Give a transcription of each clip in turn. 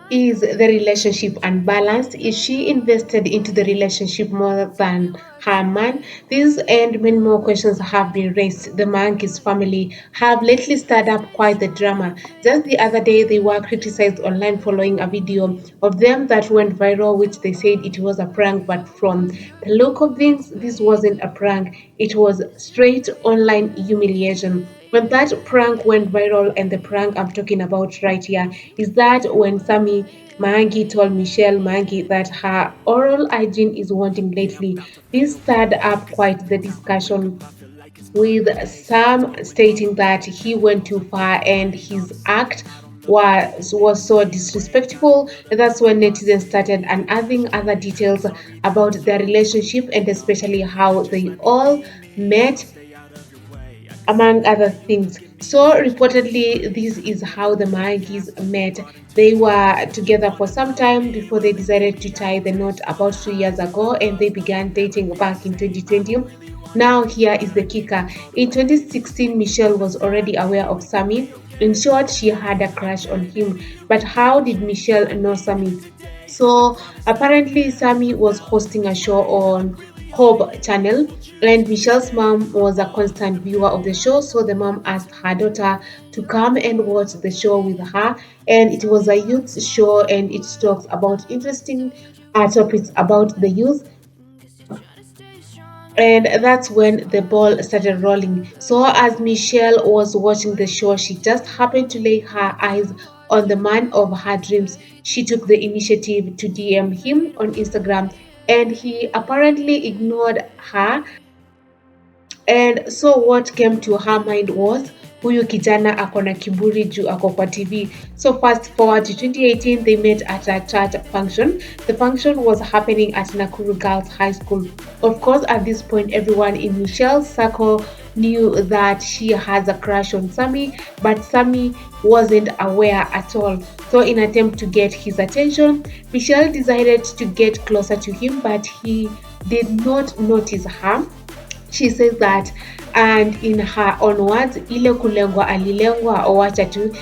Is the relationship unbalanced? Is she invested into the relationship more than her man? These and many more questions have been raised. The Mangi's family have lately stirred up quite the drama. Just the other day, they were criticized online following a video of them that went viral, which they said it was a prank. But from the look of things, this wasn't a prank, it was straight online humiliation. When that prank went viral, and the prank I'm talking about right here is that when Sammy Maangi told Michelle Maangi that her oral hygiene is wanting lately, this stirred up quite the discussion, with some stating that he went too far and his act was so disrespectful. That's when netizens started unearthing other details about their relationship, and especially how they all met, among other things. So reportedly, this is how the Mangis met. They were together for some time before they decided to tie the knot about 2 years ago, and they began dating back in 2020. Now here is the kicker. In 2016, Michelle was already aware of Sammy. In short, she had a crush on him. But how did Michelle know Sammy? So apparently, Sammy was hosting a show on Hope channel, and Michelle's mom was a constant viewer of the show. So the mom asked her daughter to come and watch the show with her, and it was a youth show, and it talks about interesting topics about the youth, and that's when the ball started rolling. So, as Michelle was watching the show, she just happened to lay her eyes on the man of her dreams. She took the initiative to DM him on Instagram, and he apparently ignored her. And so what came to her mind was, huyu kijana ako na kiburi juu ako kwa TV. So fast forward to 2018, they met at a church function. The function was happening at Nakuru Girls High School. Of course, at this point, everyone in Michelle's circle knew that she has a crush on Sammy, but Sammy wasn't aware at all. So in attempt to get his attention, Michelle decided to get closer to him, but he did not notice her. She says that, and in her own words, ile kulengwa alilengwa owacha tu.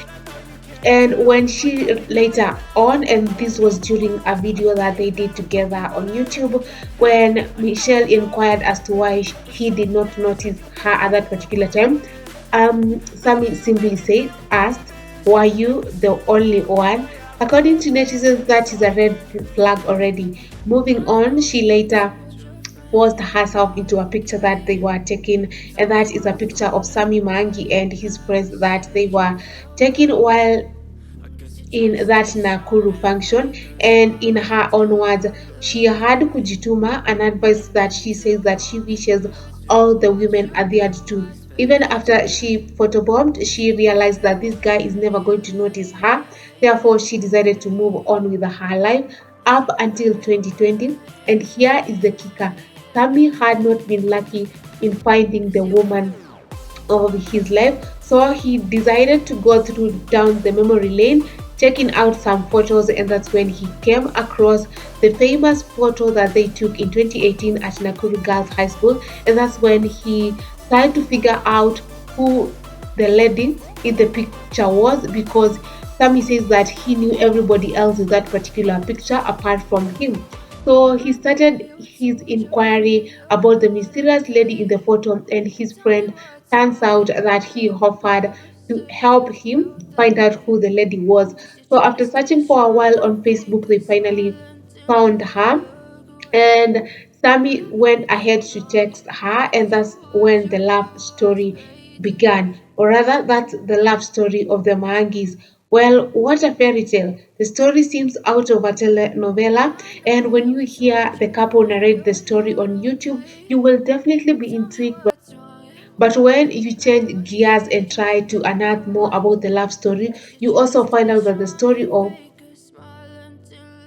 And when she later on, and this was during a video that they did together on YouTube, when Michelle inquired as to why he did not notice her at that particular time, Sammy simply said, asked, "Were you the only one?" According to netizens, that is a red flag already. Moving on, she later forced herself into a picture that they were taking, and that is a picture of Sammy Mangi and his friends that they were taking while in that Nakuru function. And in her own words, she had kujituma, an advice that she says that she wishes all the women adhered to. Even after she photobombed, she realized that this guy is never going to notice her. Therefore, she decided to move on with her life up until 2020. And here is the kicker. Sammy had not been lucky in finding the woman of his life, so he decided to go through down the memory lane, checking out some photos, and that's when he came across the famous photo that they took in 2018 at Nakuru Girls High School, and that's when he tried to figure out who the lady in the picture was, because Sammy says that he knew everybody else in that particular picture apart from him. So he started his inquiry about the mysterious lady in the photo, and his friend turns out that he offered to help him find out who the lady was. So after searching for a while on Facebook, they finally found her, and Sammy went ahead to text her, and that's when the love story began. Or rather, that's the love story of the Mangis. Well, what a fairy tale. The story seems out of a telenovela, and when you hear the couple narrate the story on YouTube, you will definitely be intrigued. But when you change gears and try to unearth more about the love story, you also find out that the story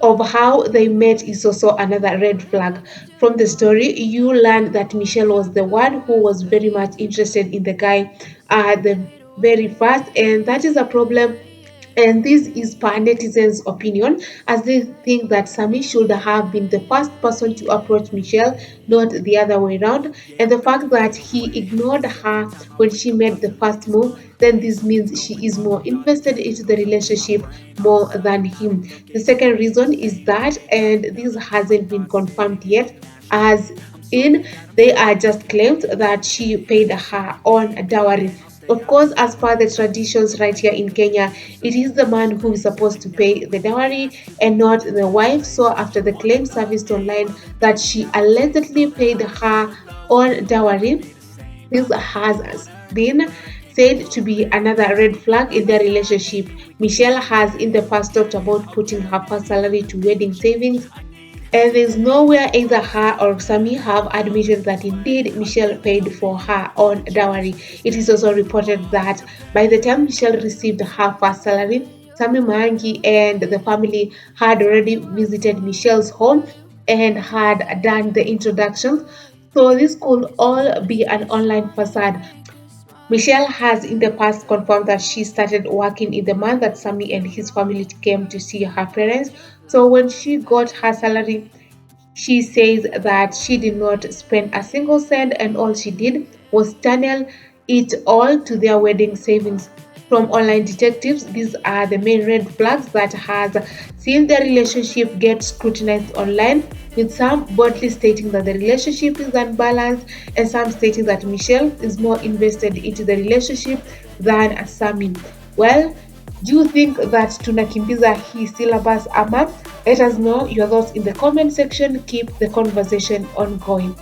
of how they met is also another red flag. From the story, you learn that Michelle was the one who was very much interested in the guy at the very first, and that is a problem And this is per netizens' opinion, as they think that Sami should have been the first person to approach Michelle, not the other way around. And the fact that he ignored her when she made the first move, then this means she is more invested into the relationship more than him. The second reason is that, and this hasn't been confirmed yet, as in they are just claims that she paid her own dowry. Of course, as per the traditions right here in Kenya, it is the man who is supposed to pay the dowry and not the wife. So, after the claim surfaced online that she allegedly paid her own dowry, this has been said to be another red flag in their relationship. Michelle has in the past talked about putting her first salary to wedding savings, and there's nowhere either her or Sami have admitted that indeed Michelle paid for her own dowry. It is also reported that by the time Michelle received her first salary, Sami Maangi and the family had already visited Michelle's home and had done the introductions. So this could all be an online facade. Michelle has in the past confirmed that she started working in the month that Sami and his family came to see her parents. So when she got her salary, she says that she did not spend a single cent and all she did was channel it all to their wedding savings. From online detectives, these are the main red flags that has seen the relationship get scrutinized online, with some boldly stating that the relationship is unbalanced and some stating that Michelle is more invested into the relationship than Sami. Well, do you think that tunakimbiza hii syllabus ama? Let us know your thoughts in the comment section. Keep the conversation ongoing.